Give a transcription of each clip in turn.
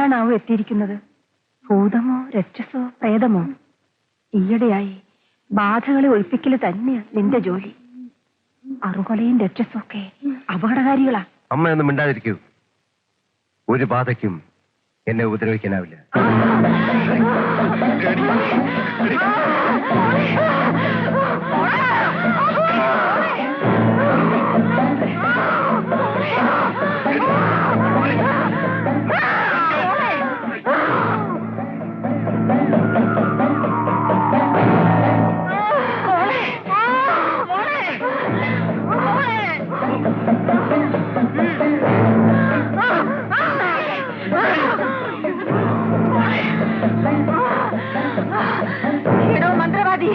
എവിടെയാണാവോ എത്തിയിരിക്കുന്നത്? ഭൂതമോ രക്ഷസോ പ്രേതമോ? ഈയിടെയായി ബാധകളെ ഒഴിപ്പിക്കല് തന്നെയാ നിന്റെ ജോലി. അറുകൊലയും രക്ഷസും ഒക്കെ അപകടകാരികളാ. അമ്മയൊന്നും മിണ്ടാതിരിക്കൂ. ഒരു ബാധയ്ക്കും എന്നെ ഉപദ്രവിക്കാനാവില്ല. മന്ത്രവാദി,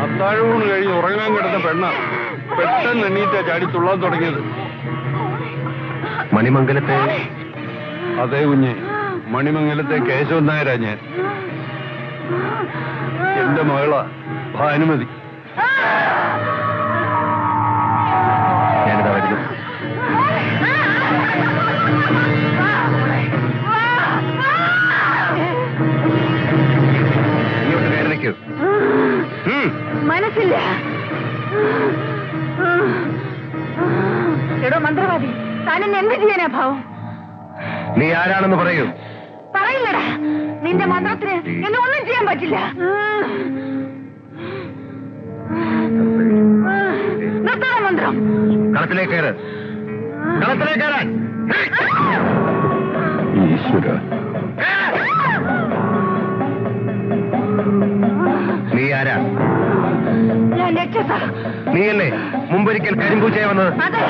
അത്താഴൂണ് കഴിഞ്ഞ് ഉറങ്ങാൻ കിടന്ന പെണ്ണ പെട്ടെന്ന് എണ്ണീറ്റാ ചാടി തുള്ളാൻ തുടങ്ങിയത്. മണിമംഗലത്തെ? അതേ കുഞ്ഞെ, മണിമംഗലത്തെ കേശവൻ നായരാ ഞാൻ. എന്റെ മകളാ ഭാനുമതി. ഞാനിതാ വരുന്നു. ഇങ്ങോട്ട് കയറി നിൽക്കൂ. മനസ്സില്ല. എടോ മന്ത്രവാദി, താനെന്നെ എന്ത് ചെയ്യാനാ ഭാവം? നീ ആരാണെന്ന് പറയൂ. പറയില്ലടാ, നിന്റെ മന്ത്രത്തിന് എന്നെ ഒന്നും ചെയ്യാൻ പറ്റില്ല. നിർത്തണ മന്ത്രം. കളത്തിലേക്ക് കയറ്. കളത്തിലേക്ക് കയറാൻ. ഈശ്വര, നീ ആരാ? ഞാൻ രക്ഷസ. നീയല്ലേ മുമ്പൊരിക്കൽ കരിമ്പൂച്ചയെ വന്നത്? അതെ.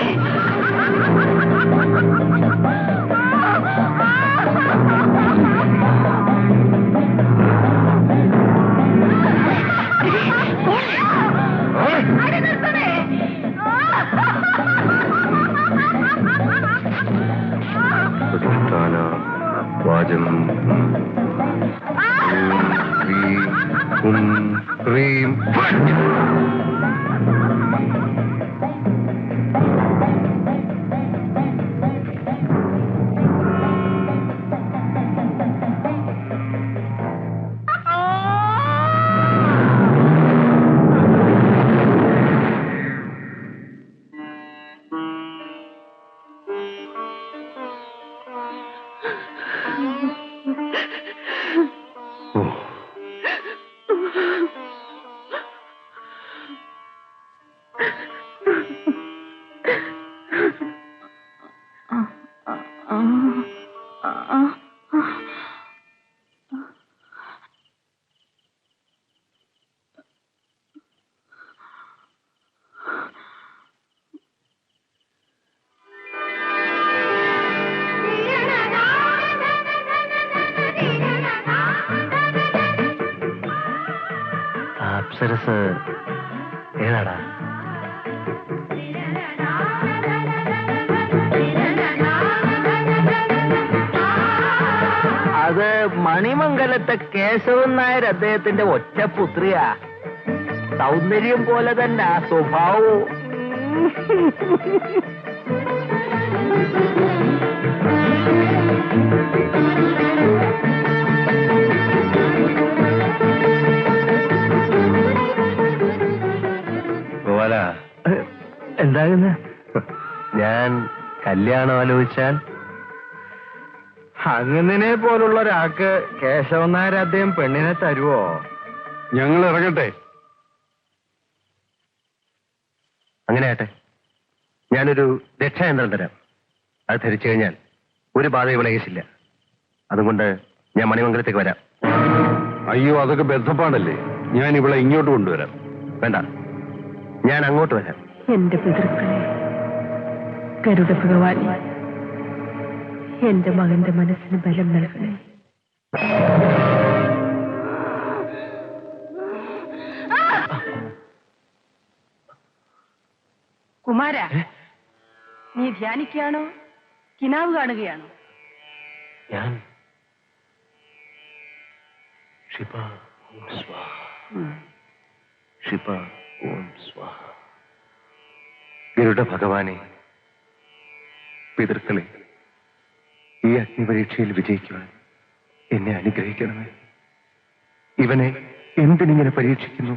വാചം ക്രീം. അപ്സരസ് ഏതാടാ? അത് മണിമംഗലത്തെ കേശവൻ നായർ അദ്ദേഹത്തിന്റെ ഒറ്റപുത്രിയാ. സൗന്ദര്യം പോലെ തന്നെ ആ സ്വഭാവവും. എന്താകുന്ന? ഞാൻ കല്യാണം ആലോചിച്ചാൽ അങ്ങനെ പോലുള്ള ഒരാൾക്ക് കേശവൻ നായർ അദ്ദേഹം പെണ്ണിനെ തരുവോ? ഞങ്ങൾ ഇറങ്ങട്ടെ. അങ്ങനെ ആട്ടെ. ഞാനൊരു രക്ഷായന്ത്രം തരാം. അത് ധരിച്ചു കഴിഞ്ഞാൽ ഒരു ബാധയും വിളയിച്ചില്ല. അതുകൊണ്ട് ഞാൻ മണിമംഗലത്തേക്ക് വരാം. അയ്യോ, അതൊക്കെ ബന്ധപ്പാടല്ലേ. ഞാൻ ഇവിടെ ഇങ്ങോട്ട് കൊണ്ടുവരാം. വേണ്ട, ഞാൻ അങ്ങോട്ട് വരാം. എന്റെ പിതൃക്കളെ, ഗരുഡ ഭഗവാൻ എന്റെ മകന്റെ മനസ്സിന് ബലം നൽകണേ. കുമാര, നീ ധ്യാനിക്കുകയാണോ കിനാവ് കാണുകയാണോ? ഞാൻ ക്ഷിപ ഓം സ്വാഹ. ഗരുഡ ഭഗവാനെ, പിതൃക്കളെ, ഈ അഗ്നിപരീക്ഷയിൽ വിജയിക്കുവാൻ എന്നെ അനുഗ്രഹിക്കണമേ. ഇവനെ എന്തിനിങ്ങനെ പരീക്ഷിക്കുന്നു?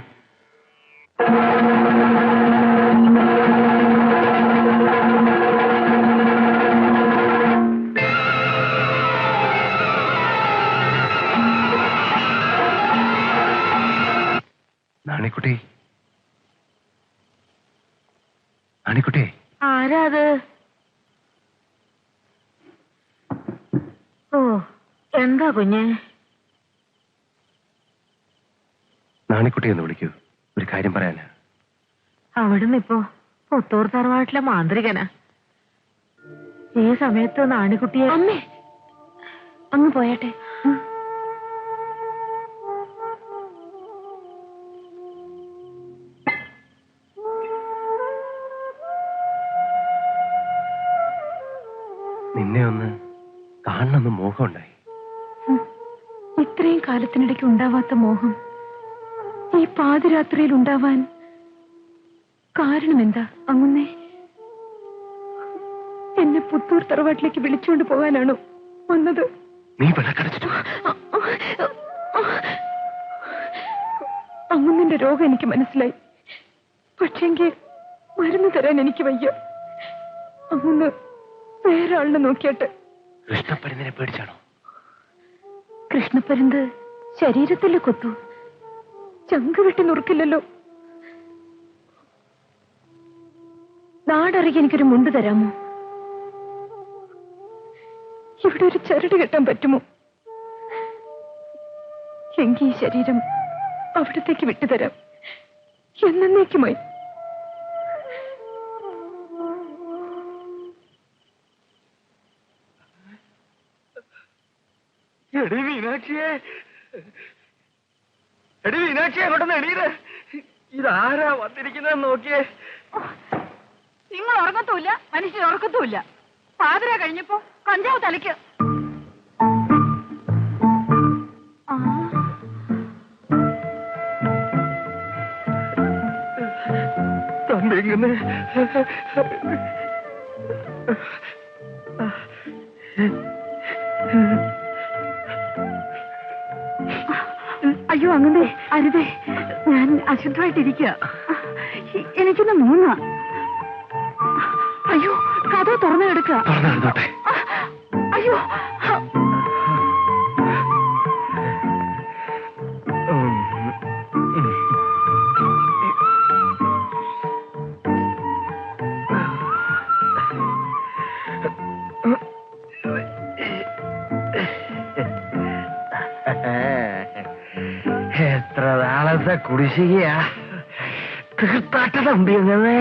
നാണിക്കുട്ടി, നാണിക്കുട്ടി. ആരാ അത്? ഓ, എന്താ കുഞ്ഞെ? നാണിക്കുട്ടി എന്ന് വിളിക്കൂ, ഒരു കാര്യം പറയാനാ. അവിടുന്ന് ഇപ്പോ പുത്തൂർ തറവാട്ടിലെ മാന്ത്രികനാ. ഈ സമയത്ത് നാണിക്കുട്ടിയെ... അമ്മേ, അങ്ങ് പോയട്ടെ. നിന്നെ ഒന്ന് കാണണമെന്ന് മോഹമുണ്ടായി. ഇത്രയും കാലത്തിനിടയ്ക്ക് ഉണ്ടാവാത്ത മോഹം ഈ പാതിരാത്രിയിൽ ഉണ്ടാവാൻ കാരണം എന്താ അങ്ങുന്നേ? എന്നെ പുത്തൂർ തറവാട്ടിലേക്ക് വിളിച്ചുകൊണ്ട് പോകാനാണോ വന്നത്? നീ വിളക്കടച്ചിട്ടു. അങ്ങുന്നിന്റെ രോഗം എനിക്ക് മനസ്സിലായി. പക്ഷെങ്കിൽ മരുന്ന് തരാൻ എനിക്ക് വയ്യ. അങ്ങുന്ന് വേറെ ആളിനെ നോക്കിയിട്ട്. കൃഷ്ണപ്പരുന്നിനെ പേടിച്ചാണോ? കൃഷ്ണപ്പരുന്ത് ശരീരത്തിൽ കൊത്തു, ചങ്ക് വെട്ടി നുറുക്കില്ലല്ലോ. നാടറിയ എനിക്കൊരു മുണ്ട് തരാമോ? ഇവിടെ ഒരു ചരട് കെട്ടാൻ പറ്റുമോ? എങ്കിൽ ഈ ശരീരം അവിടത്തേക്ക് വിട്ടുതരാം, എന്നേക്കുമായി. എടി മീനാക്ഷിയെ, എടി മീനാക്ഷിയെ, അങ്ങോട്ടൊന്ന് എണീര്. ഇതാരാ വന്നിരിക്കുന്നത് നോക്കിയേ. നിങ്ങൾ ഉറങ്ങത്തുമില്ല, മനുഷ്യൻ ഉറക്കത്തുമില്ല. പാതിര കഴിഞ്ഞപ്പോ കഞ്ചാവ് തലയ്ക്ക്. തമ്പിങ്ങനെ അയ്യോ, അങ്ങനെ അരുതേ, ഞാൻ അശുദ്ധമായിട്ടിരിക്കുക. എനിക്കൊന്ന് മൂന്നാ. അയ്യോ, കഥ തുറന്നു കിടക്കുക. അയ്യോ, എത്ര നാളത്തെ കുടിശ്ശികയാ തീർത്താട്ട തമ്പി. അങ്ങനെ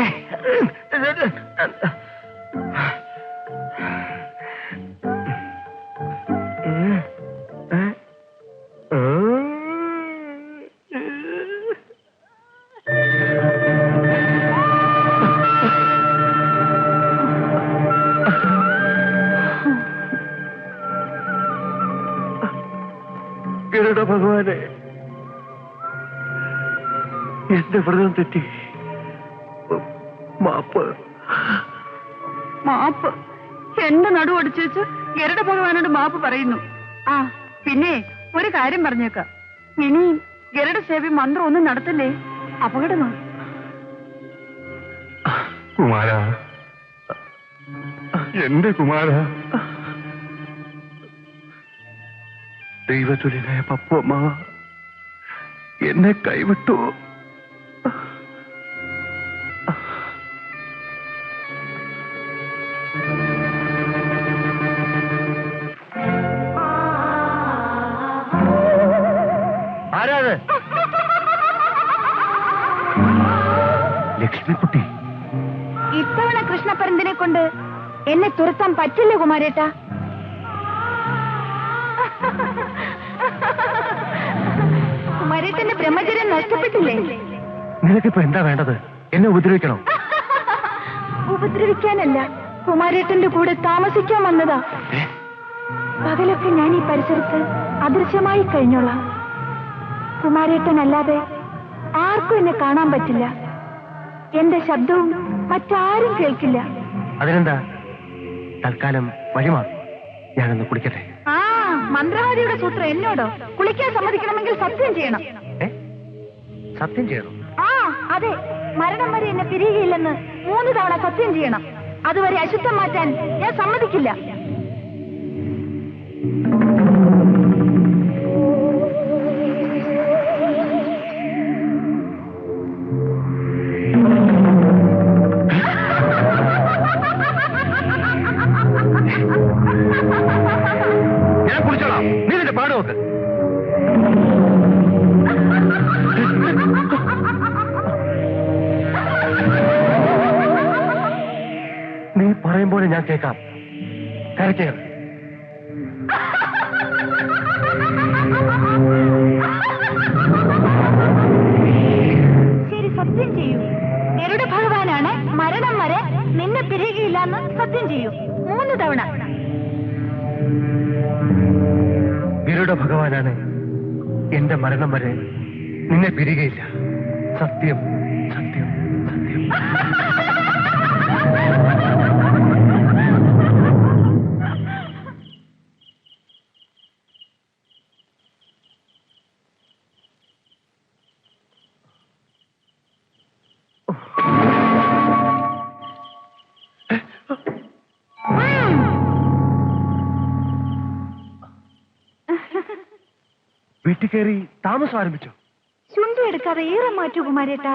ഗരുഡ ഭഗവാനെ, എന്റെ വ്രതം തെറ്റി. മാപ്പ്. മാപ്പ്? എന്റെ നടു അടിച്ചു ഗരുഡ ഭഗവാനോട് മാപ്പ് പറയുന്നു. ആ പിന്നെ ഒരു കാര്യം പറഞ്ഞേക്കാം, ഇനി ഗരുഡ സേവി മന്ത്രം ഒന്നും നടത്തില്ലേ, അപകടമാണ്. കുമാര, എന്റെ കുമാര, ദൈവതുല്യനായ പപ്പുമ്മ എന്നെ കൈവിട്ടു. ആരാത്? ലക്ഷ്മിക്കുട്ടി. ഇത്തവണ കൃഷ്ണപ്പരന്തിനെ കൊണ്ട് എന്നെ തുരത്താൻ പറ്റില്ല കുമാരേട്ടാ. കുമാരേട്ടന്റെ ബ്രഹ്മചര്യം നഷ്ടപ്പെട്ടില്ലേ? നിനക്കിപ്പോ എന്താ വേണ്ടത്? എന്നെ ഉപദ്രവിക്കണോ? ഉപദ്രവിക്കാനല്ല, കുമാരേട്ടന്റെ കൂടെ താമസിക്കാൻ വന്നതാ. പകലൊക്കെ ഞാൻ ഈ പരിസരത്ത് അദൃശ്യമായി കഴിഞ്ഞോളാം. കുമാരേട്ടൻ അല്ലാതെ ആർക്കും എന്നെ കാണാൻ പറ്റില്ല. എന്റെ ശബ്ദവും മറ്റാരും കേൾക്കില്ല. അതിനെന്താ, തൽക്കാലം വഴിമാറും. ഞാനൊന്ന് കുളിക്കട്ടെ. ആ മന്ത്രവാദിയുടെ സൂത്രം എന്നോടോ? കുളിക്കാൻ സമ്മതിക്കണമെങ്കിൽ സത്യം ചെയ്യണം. സത്യം ചെയ്യണം? ആ അതെ, മരണം വരെ എന്നെ പിരിയുകയില്ലെന്ന് 3 തവണ സത്യം ചെയ്യണം. അതുവരെ അശുദ്ധം മാറ്റാൻ ഞാൻ സമ്മതിക്കില്ല. ഞാൻ കുളിച്ചോളാം, നീ നിന്റെ പാട് നോക്ക്. നീ പറയുമ്പോൾ ഞാൻ കേൾക്കാം. കരയ്ക്കുക. ശരി, സത്യം ചെയ്യൂ. ഗരുഡ ഭഗവാനാണ് മരണം വരെ നിന്നെ പിരിയുകയില്ലെന്ന് സത്യം ചെയ്യൂ. 3 തവണ. ഗരുഡ ഭഗവാനാണ് എന്റെ മരണം വരെ നിന്നെ പിരികയില്ല. സത്യം, സത്യം, സത്യം. വീട്ടിൽ കയറി താമസം ആരംഭിച്ചോ? ചുണ്ടി എടുക്കാതെ ഈറം മാറ്റൂ കുമാരേട്ടാ.